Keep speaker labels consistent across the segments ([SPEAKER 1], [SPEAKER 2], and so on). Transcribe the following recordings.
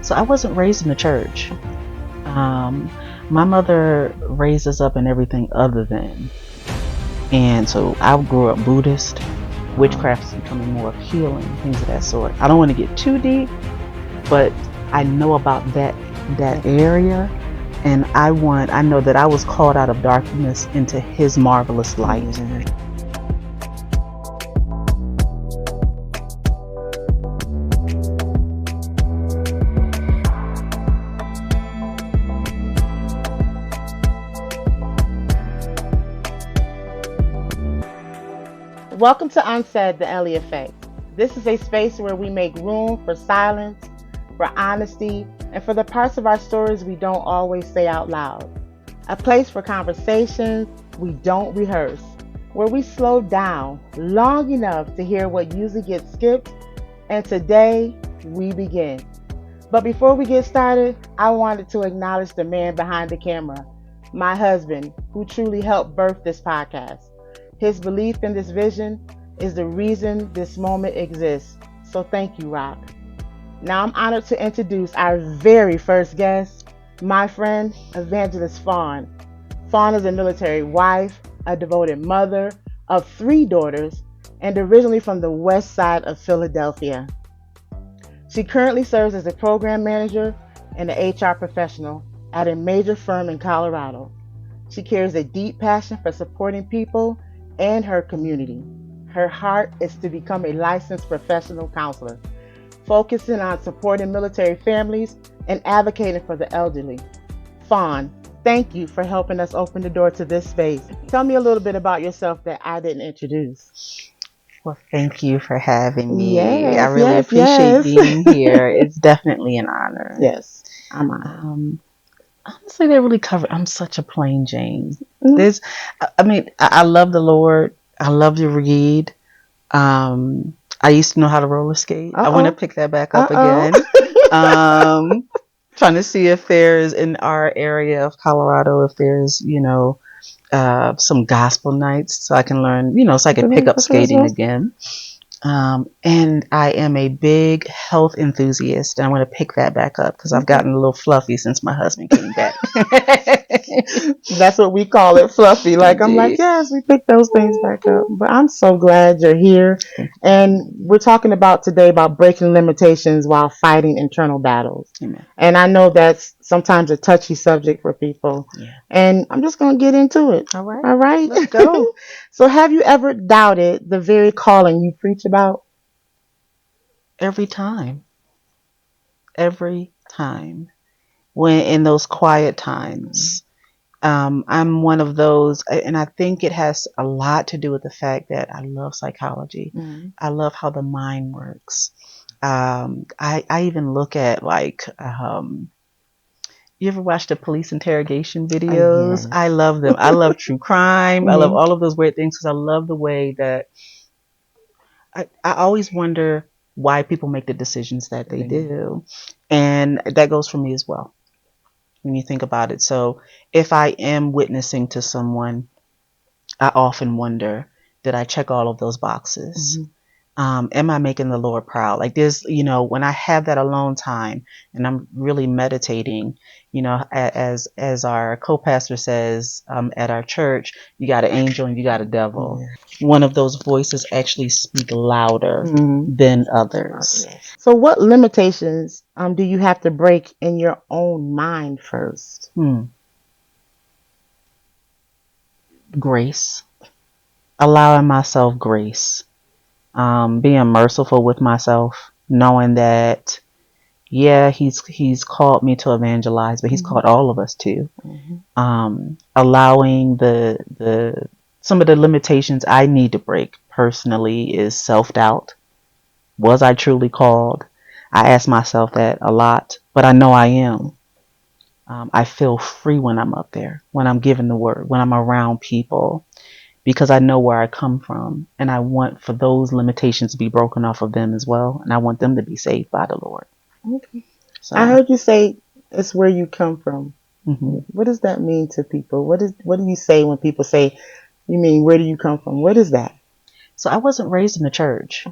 [SPEAKER 1] So I wasn't raised in the church. My mother raised us up in everything other than. And so I grew up Buddhist. Witchcraft is becoming more appealing, things of that sort. I don't want to get too deep, but I know about that area, and I know that I was called out of darkness into His marvelous light.
[SPEAKER 2] Welcome to UNSAID the Ellie Effect. This is a space where we make room for silence, for honesty, and for the parts of our stories we don't always say out loud. A place for conversations we don't rehearse, where we slow down long enough to hear what usually gets skipped, and today we begin. But before we get started, I wanted to acknowledge the man behind the camera, my husband, who truly helped birth this podcast. His belief in this vision is the reason this moment exists. So thank you, Rock. Now I'm honored to introduce our very first guest, my friend, Evangelist Fawn. Fawn is a military wife, a devoted mother of 3 daughters, and originally from the west side of Philadelphia. She currently serves as a program manager and an HR professional at a major firm in Colorado. She carries a deep passion for supporting people and her community. Her heart is to become a licensed professional counselor, focusing on supporting military families and advocating for the elderly. Fawn, thank you for helping us open the door to this space. Tell me a little bit about yourself that I didn't introduce.
[SPEAKER 1] Well, thank you for having me.
[SPEAKER 2] Yes,
[SPEAKER 1] I really appreciate being here. It's definitely an honor.
[SPEAKER 2] Yes, I'm honored.
[SPEAKER 1] Honestly, they really cover. I'm such a plain Jane. I love the Lord. I love to read. I used to know how to roller skate. I want to pick that back up again. Trying to see if there's in our area of Colorado, if there's, some gospel nights so I can learn, so I can pick up skating again. And I am a big health enthusiast, and I want to pick that back up because I've gotten a little fluffy since my husband came back.
[SPEAKER 2] That's what we call it, fluffy. I'm like, yes, we picked those things back up. But I'm so glad you're here. And we're talking about today about breaking limitations while fighting internal battles.
[SPEAKER 1] Amen.
[SPEAKER 2] And I know that's sometimes a touchy subject for people.
[SPEAKER 1] Yeah.
[SPEAKER 2] And I'm just going to get into it.
[SPEAKER 1] All right.
[SPEAKER 2] All right.
[SPEAKER 1] Let's go.
[SPEAKER 2] So have you ever doubted the very calling you preach about?
[SPEAKER 1] Every time. When in those quiet times. I'm one of those, and I think it has a lot to do with the fact that I love psychology. I love how the mind works. I even look at you ever watch the police interrogation videos?
[SPEAKER 2] Yes.
[SPEAKER 1] I love them. I love true crime. I love all of those weird things because I love the way that I always wonder why people make the decisions that they do. And that goes for me as well, when you think about it. So if I am witnessing to someone, I often wonder, did I check all of those boxes? Am I making the Lord proud? Like there's, when I have that alone time and I'm really meditating, as our co-pastor says at our church, you got an angel and you got a devil. One of those voices actually speak louder than others.
[SPEAKER 2] So what limitations do you have to break in your own mind first?
[SPEAKER 1] Grace. Allowing myself grace. Being merciful with myself, knowing that, he's called me to evangelize, but he's called all of us to. Allowing the some of the limitations I need to break personally is self-doubt. Was I truly called? I ask myself that a lot, but I know I am. I feel free when I'm up there, when I'm giving the word, when I'm around people, because I know where I come from, and I want for those limitations to be broken off of them as well, and I want them to be saved by the Lord.
[SPEAKER 2] Okay. So, I heard you say it's where you come from. What does that mean to people? What do you say when people say, you mean, where do you come from? What is that?
[SPEAKER 1] So I wasn't raised in the church.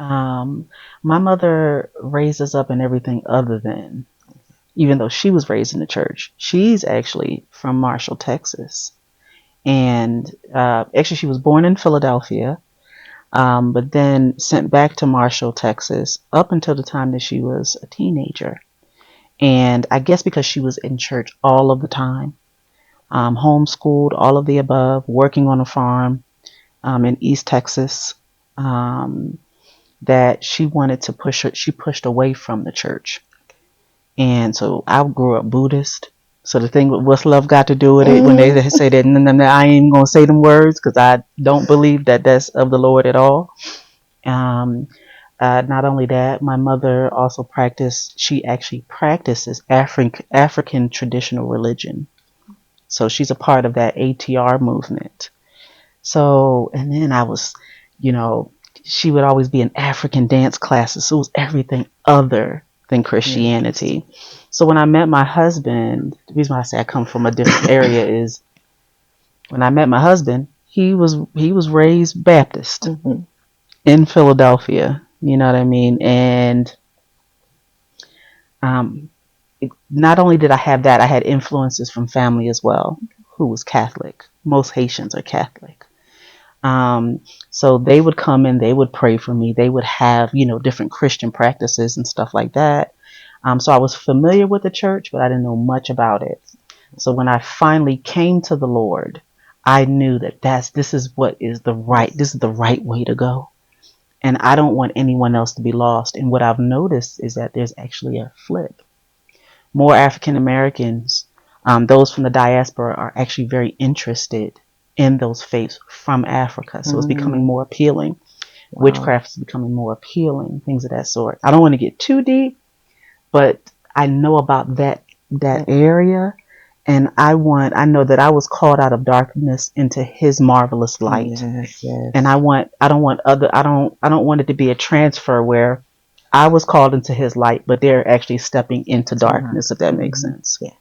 [SPEAKER 1] Um, my mother raised us up in everything other than, even though she was raised in the church, she's actually from Marshall, Texas. And actually, she was born in Philadelphia, but then sent back to Marshall, Texas, up until the time that she was a teenager. And I guess because she was in church all of the time, homeschooled, all of the above, working on a farm in East Texas, um, that she wanted to push her, she pushed away from the church. And so I grew up Buddhist. So the thing with what's love got to do with it, when they say that, I ain't even gonna say them words because I don't believe that that's of the Lord at all. Um, not only that, my mother also practiced. She actually practices African traditional religion. So she's a part of that ATR movement. So, and then I was, you know, she would always be in African dance classes. So it was everything other than Christianity. So when I met my husband, the reason why I say I come from a different area is when I met my husband, he was raised Baptist in Philadelphia. You know what I mean? And um, not only did I have that, I had influences from family as well, who was Catholic. Most Haitians are Catholic. So they would come and they would pray for me. They would have, different Christian practices and stuff like that. So I was familiar with the church, but I didn't know much about it. So when I finally came to the Lord, I knew that this is the right way to go. And I don't want anyone else to be lost. And what I've noticed is that there's actually a flip. More African Americans, those from the diaspora, are actually very interested in those faiths from Africa. So it's becoming more appealing. Wow. Witchcraft is becoming more appealing, things of that sort. I don't want to get too deep, but I know about that area, and I know that I was called out of darkness into His marvelous light. Yes. And I don't want it to be a transfer where I was called into His light, but they're actually stepping into darkness, if that makes sense. Yeah.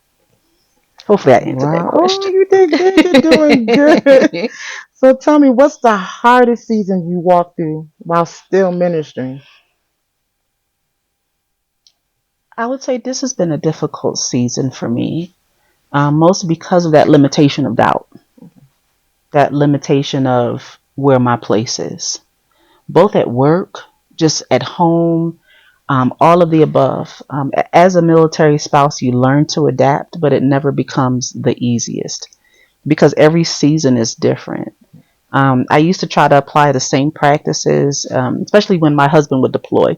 [SPEAKER 1] Hopefully I answered that question.
[SPEAKER 2] Oh, you did good. You're doing good. So tell me, what's the hardest season you walked through while still ministering?
[SPEAKER 1] I would say this has been a difficult season for me, mostly because of that limitation of doubt, that limitation of where my place is, both at work, just at home, all of the above. As a military spouse, you learn to adapt, but it never becomes the easiest because every season is different. I used to try to apply the same practices, especially when my husband would deploy.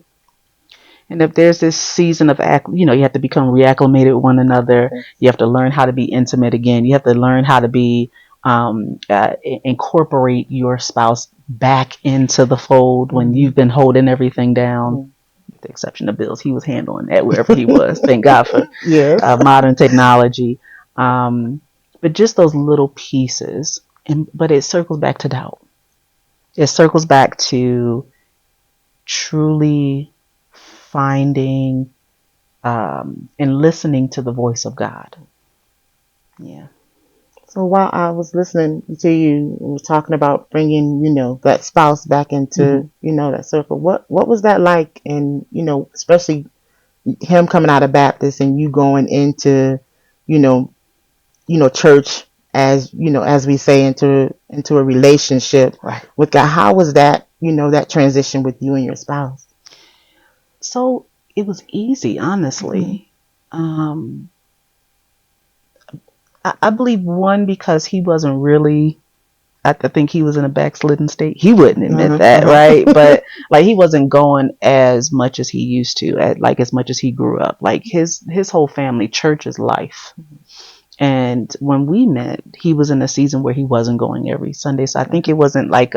[SPEAKER 1] And if there's this season of you have to become reacclimated with one another. You have to learn how to be intimate again. You have to learn how to be incorporate your spouse back into the fold when you've been holding everything down. With the exception of Bills, he was handling that wherever he was. Thank God for modern technology. But just those little pieces, but it circles back to doubt. It circles back to truly finding and listening to the voice of God. Yeah.
[SPEAKER 2] So while I was listening to you, you were talking about bringing, that spouse back into, that circle. What was that like? And, especially him coming out of Baptist and you going into, you know, church as we say into a relationship with God. How was that, that transition with you and your spouse?
[SPEAKER 1] So it was easy, honestly. I believe one, because he wasn't really, I think he was in a backslidden state. He wouldn't admit that, right? But like he wasn't going as much as he used to, as much as he grew up. Like his whole family, church is life. And when we met, he was in a season where he wasn't going every Sunday. So I think it wasn't like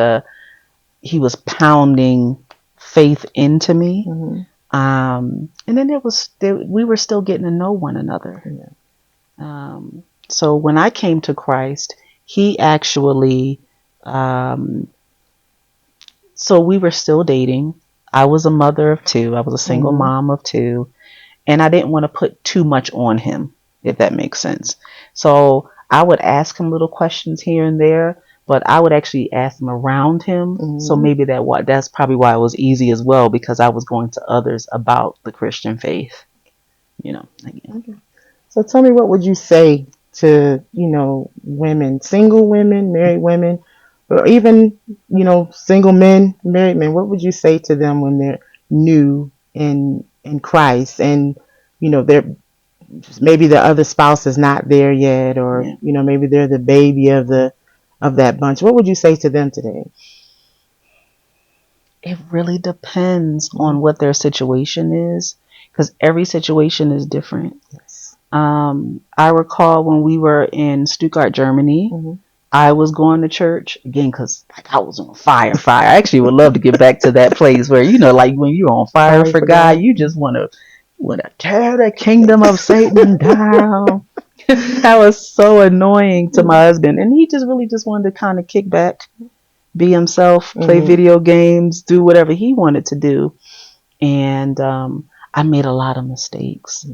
[SPEAKER 1] he was pounding faith into me. And then we were still getting to know one another. So when I came to Christ, he actually, so we were still dating. I was a mother of two. I was a single mom of two. And I didn't want to put too much on him, if that makes sense. So I would ask him little questions here and there, but I would actually ask them around him. So
[SPEAKER 2] Mm-hmm.
[SPEAKER 1] maybe that's probably why it was easy as well, because I was going to others about the Christian faith. Again.
[SPEAKER 2] Okay. So tell me, what would you say to, women, single women, married women, or even, single men, married men? What would you say to them when they're new in Christ, and, they're maybe the other spouse is not there yet, or,
[SPEAKER 1] Yeah.
[SPEAKER 2] maybe they're the baby of that bunch? What would you say to them today?
[SPEAKER 1] It really depends
[SPEAKER 2] Mm-hmm.
[SPEAKER 1] on what their situation is, because every situation is different.
[SPEAKER 2] Yes.
[SPEAKER 1] I recall when we were in Stuttgart, Germany,
[SPEAKER 2] Mm-hmm.
[SPEAKER 1] I was going to church again because like I was on fire. I actually would love to get back to that place where like when you're on fire
[SPEAKER 2] Fire
[SPEAKER 1] for
[SPEAKER 2] for
[SPEAKER 1] God,
[SPEAKER 2] God.
[SPEAKER 1] you just want to tear the kingdom of Satan down. That was so annoying to my husband, and he just really just wanted to kind of kick back, be himself, play
[SPEAKER 2] Mm-hmm.
[SPEAKER 1] video games, do whatever he wanted to do. And I made a lot of mistakes.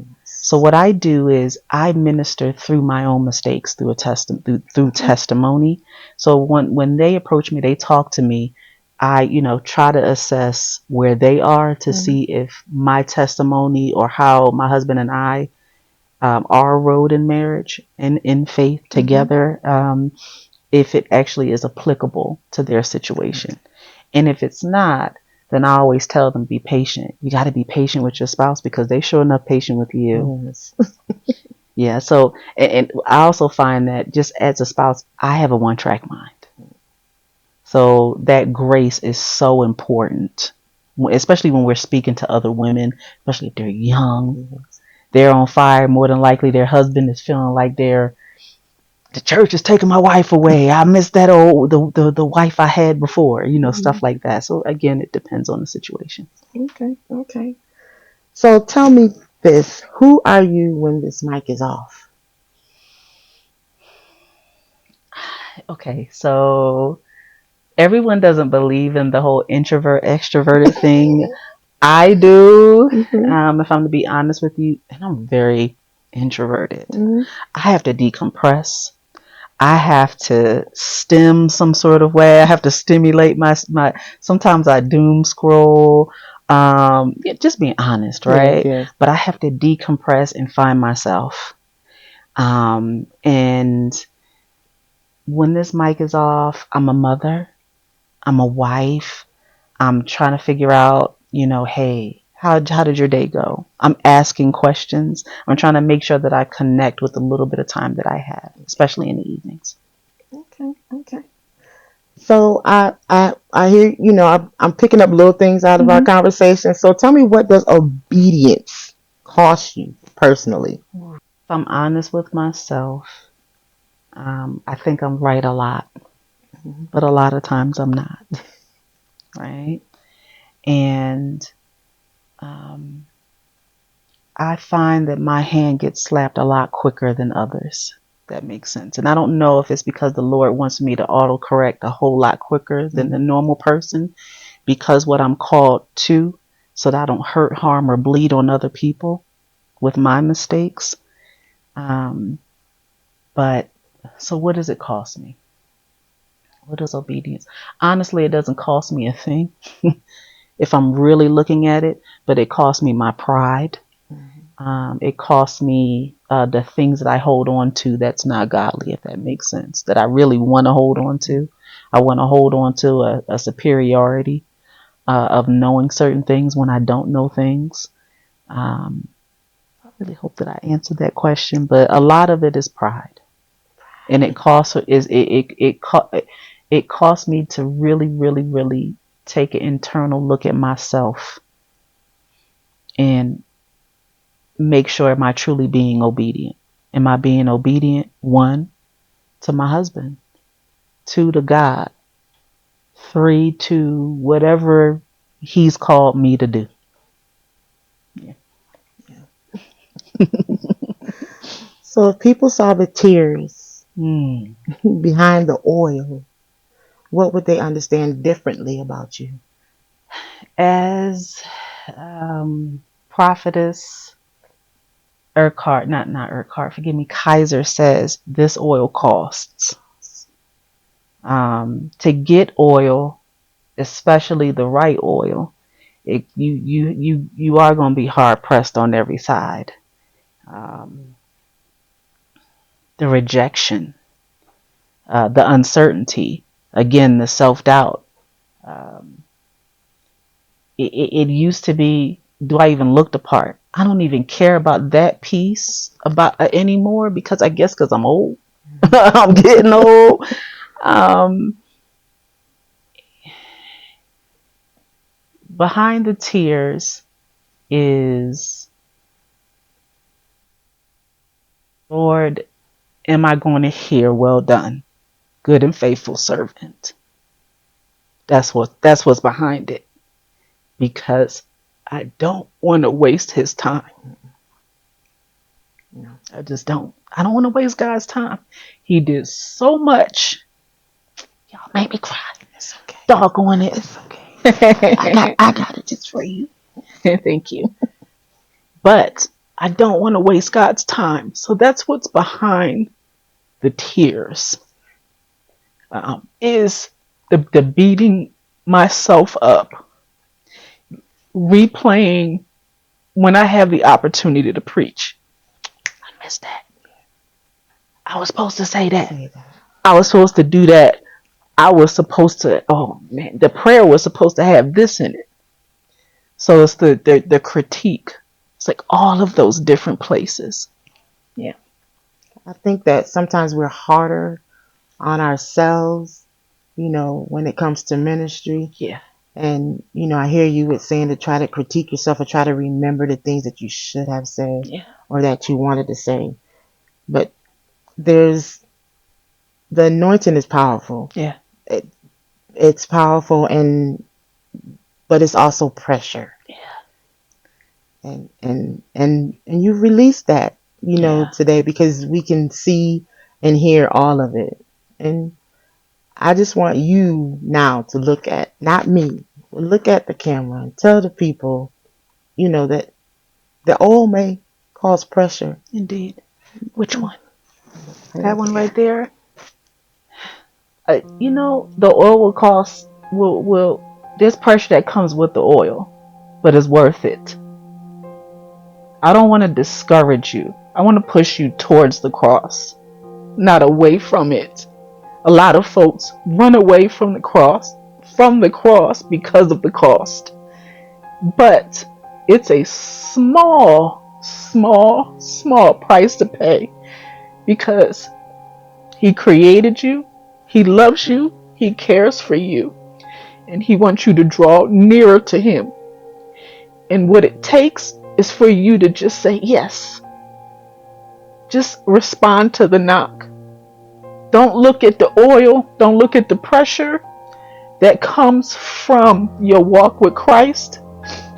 [SPEAKER 1] So what I do is I minister through my own mistakes through through testimony. So when they approach me, they talk to me. I try to assess where they are to
[SPEAKER 2] Mm-hmm.
[SPEAKER 1] see if my testimony or how my husband and I our road in marriage and in faith
[SPEAKER 2] Mm-hmm.
[SPEAKER 1] together, if it actually is applicable to their situation. And if it's not, then I always tell them, be patient. You got to be patient with your spouse because they sure enough patient with you.
[SPEAKER 2] Yes.
[SPEAKER 1] Yeah. So, and I also find that just as a spouse, I have a one track mind. So that grace is so important, especially when we're speaking to other women, especially if they're young, they're on fire. More than likely, their husband is feeling like the church is taking my wife away. I miss that old the wife I had before.
[SPEAKER 2] Mm-hmm.
[SPEAKER 1] Stuff like that. So again, it depends on the situation.
[SPEAKER 2] Okay. Okay. So tell me this: who are you when this mic is off?
[SPEAKER 1] Okay, so everyone doesn't believe in the whole introvert extroverted thing. I do.
[SPEAKER 2] Mm-hmm.
[SPEAKER 1] If I'm to be honest with you, and I'm very introverted.
[SPEAKER 2] Mm-hmm.
[SPEAKER 1] I have to decompress. I have to stim some sort of way. I have to stimulate my. Sometimes I doom scroll. Yeah, just being honest,
[SPEAKER 2] Yes.
[SPEAKER 1] right?
[SPEAKER 2] Yes.
[SPEAKER 1] But I have to decompress and find myself. And when this mic is off, I'm a mother. I'm a wife. I'm trying to figure out, hey, how did your day go? I'm asking questions. I'm trying to make sure that I connect with the little bit of time that I have, especially in the evenings.
[SPEAKER 2] Okay. Okay. So I hear, I'm picking up little things out of our
[SPEAKER 1] Mm-hmm.
[SPEAKER 2] conversation. So tell me, what does obedience cost you personally?
[SPEAKER 1] If I'm honest with myself, I think I'm right a lot, but a lot of times I'm not, right? And um, I find that my hand gets slapped a lot quicker than others. That makes sense. And I don't know if it's because the Lord wants me to autocorrect a whole lot quicker than the
[SPEAKER 2] Mm-hmm.
[SPEAKER 1] normal person, because what I'm called to, so that I don't hurt, harm, or bleed on other people with my mistakes. Um, but so what does it cost me? What is obedience? Honestly, it doesn't cost me a thing if I'm really looking at it, but it costs me my pride. It costs me the things that I hold on to that's not godly, if that makes sense, that I really want to hold on to. I want to hold on to a superiority of knowing certain things when I don't know things. Um, I really hope that I answered that question, but a lot of it is pride, and it costs me to really, really, really take an internal look at myself and make sure, am I truly being obedient? Am I being obedient, one, to my husband, two, to God, three, to whatever he's called me to do? Yeah.
[SPEAKER 2] So if people saw the tears
[SPEAKER 1] Hmm.
[SPEAKER 2] behind the oil, what would they understand differently about you?
[SPEAKER 1] As prophetess Urquhart, not Urquhart, forgive me, Kaiser says, this oil costs. To get oil, especially the right oil, you are going to be hard pressed on every side. Um, the rejection, the uncertainty, again, the self doubt. Um, it used to be, do I even look the part? I don't even care about that piece about anymore, because I guess because I'm old. I'm getting old. Um, Behind the tears is, Lord, am I going to hear, well done, good and faithful servant? That's what's behind it, because I don't want to waste his time. I just don't. I don't want to waste God's time. He did so much. Y'all made me cry.
[SPEAKER 2] It's okay.
[SPEAKER 1] Doggone it.
[SPEAKER 2] It's okay.
[SPEAKER 1] I got it just for you. Thank you. But I don't want to waste God's time. So that's what's behind the tears. Is the beating myself up, replaying when I have the opportunity to preach. I missed that. I was supposed to say that. I was supposed to do that. I was supposed to, oh man, the prayer was supposed to have this in it. So it's the critique. It's like all of those different places. Yeah.
[SPEAKER 2] I think that sometimes we're harder on ourselves, when it comes to ministry.
[SPEAKER 1] Yeah.
[SPEAKER 2] And, I hear you with saying to try to critique yourself or try to remember the things that you should have said,
[SPEAKER 1] Yeah.
[SPEAKER 2] or that you wanted to say. But the anointing is powerful.
[SPEAKER 1] Yeah.
[SPEAKER 2] It's powerful, but it's also pressure.
[SPEAKER 1] Yeah.
[SPEAKER 2] And you release that, today, because we can see and hear all of it. And I just want you now to look at, not me, but look at the camera and tell the people, that the oil may cause pressure.
[SPEAKER 1] Indeed. Which one? That one right there. The oil will cause will there's pressure that comes with the oil, but it's worth it. I don't want to discourage you. I want to push you towards the cross, not away from it. A lot of folks run away from the cross because of the cost. But it's a small, small, small price to pay, because he created you, he loves you, he cares for you, and he wants you to draw nearer to him. And what it takes is for you to just say yes. Just respond to the knock. Don't look at the oil, don't look at the pressure that comes from your walk with Christ.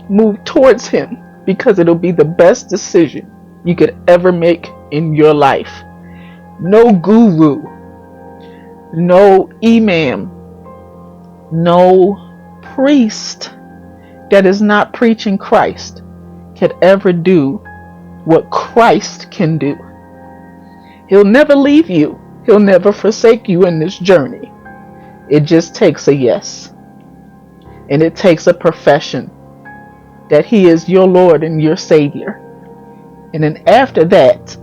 [SPEAKER 1] Move towards him, because it'll be the best decision you could ever make in your life. No guru, no imam, no priest that is not preaching Christ could ever do what Christ can do. He'll never leave you. He'll never forsake you in this journey. It just takes a yes. And it takes a profession that he is your Lord and your Savior. And then after that,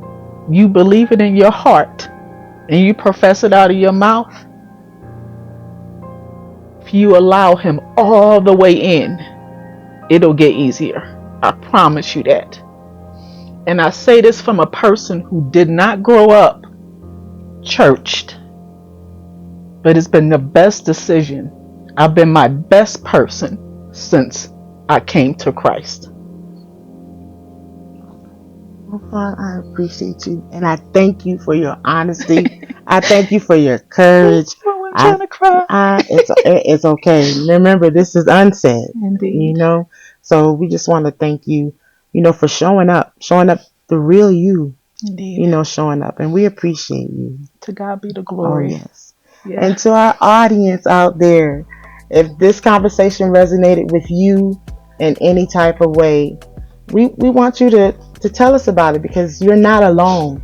[SPEAKER 1] you believe it in your heart and you profess it out of your mouth. If you allow him all the way in, it'll get easier. I promise you that. And I say this from a person who did not grow up churched, but it's been the best decision. I've been my best person since I came to Christ.
[SPEAKER 2] Well, I appreciate you, and I thank you for your honesty. I thank you for your courage.
[SPEAKER 1] I'm trying to cry.
[SPEAKER 2] It's okay. Remember, this is unsaid.
[SPEAKER 1] Indeed.
[SPEAKER 2] So we just want to thank you, for showing up the real you.
[SPEAKER 1] Indeed.
[SPEAKER 2] Showing up, and we appreciate you.
[SPEAKER 1] To God be the glory.
[SPEAKER 2] Oh, yes. Yeah. And to our audience out there, if this conversation resonated with you in any type of way, we want you to tell us about it, because you're not alone.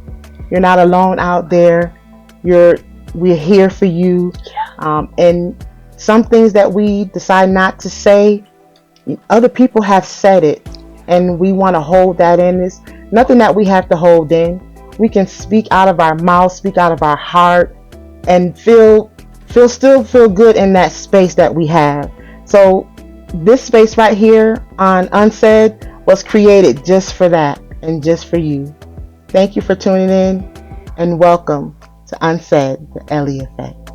[SPEAKER 2] You're not alone out there. We're here for you.
[SPEAKER 1] Yeah.
[SPEAKER 2] And some things that we decide not to say, other people have said it, and we want to hold that in. It's nothing that we have to hold in. We can speak out of our mouth, speak out of our heart, and still feel good in that space that we have. So this space right here on Unsaid was created just for that and just for you. Thank you for tuning in, and welcome to Unsaid, the Ellie Effect.